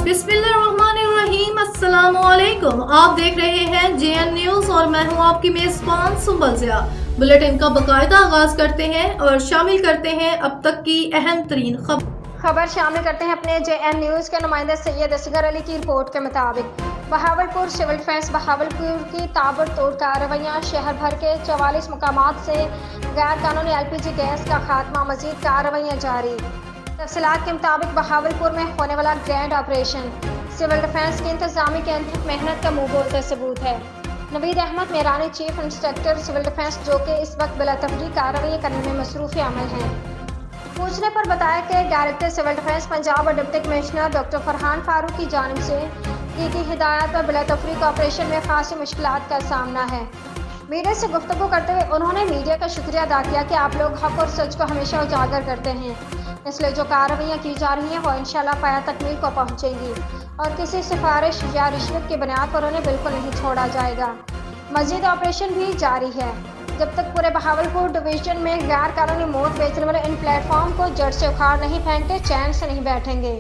बिस्मिल्लाहिर्रहमानिर्रहीम। अस्सलामुअलैकुम। आप देख रहे हैं JN न्यूज और मैं हूं आपकी मेजबान सुंबल ज़िया। बुलेटिन का बाकायदा आगाज करते हैं और शामिल करते हैं अब तक की अहम तरीन खबर शामिल करते हैं अपने JN न्यूज के नुमाइंदे सैयद असगर अली की रिपोर्ट के मुताबिक बहावलपुर सिविल डिफेंस बहावलपुर की ताबड़तोड़ कार्रवाइयाँ शहर भर के 44 मुकामात से गैर कानूनी LPG गैस का खात्मा, मजीद कार्रवाइयाँ जारी। तफसीलात के मुताबिक बहावलपुर में होने वाला ग्रैंड ऑपरेशन सिविल डिफेंस की इंतजामी के अंदर मेहनत का मुंह बोलते सबूत है। Naveed Ahmed Merani chief inspector civil defence जो कि इस वक्त बिलातफरी कार्रवाई करने में मसरूफ अमल हैं, पूछने पर बताया कि डायरेक्टर सिविल डिफेंस पंजाब और deputy commissioner doctor Farhan Farooq की जानिब से दी गई हिदायत पर बिलातफरी ऑपरेशन में खासी मुश्किलात का सामना है। मीडिया से गुफ्तगू करते हुए उन्होंने मीडिया का शुक्रिया अदा किया कि आप लोग हक और सच को हमेशा उजागर करते हैं, इसलिए जो कार्रवाइयाँ की जा रही हैं वो इंशाल्लाह पाया तकमील को पहुँचेंगी और किसी सिफारिश या रिश्वत की बुनियाद पर उन्हें बिल्कुल नहीं छोड़ा जाएगा। मजीद ऑपरेशन भी जारी है जब तक पूरे बहावलपुर डिवीजन में गैर कानूनी मोट बेचने वाले इन प्लेटफॉर्म को जड़ से उखाड़ नहीं फेंकते, चैन से नहीं बैठेंगे।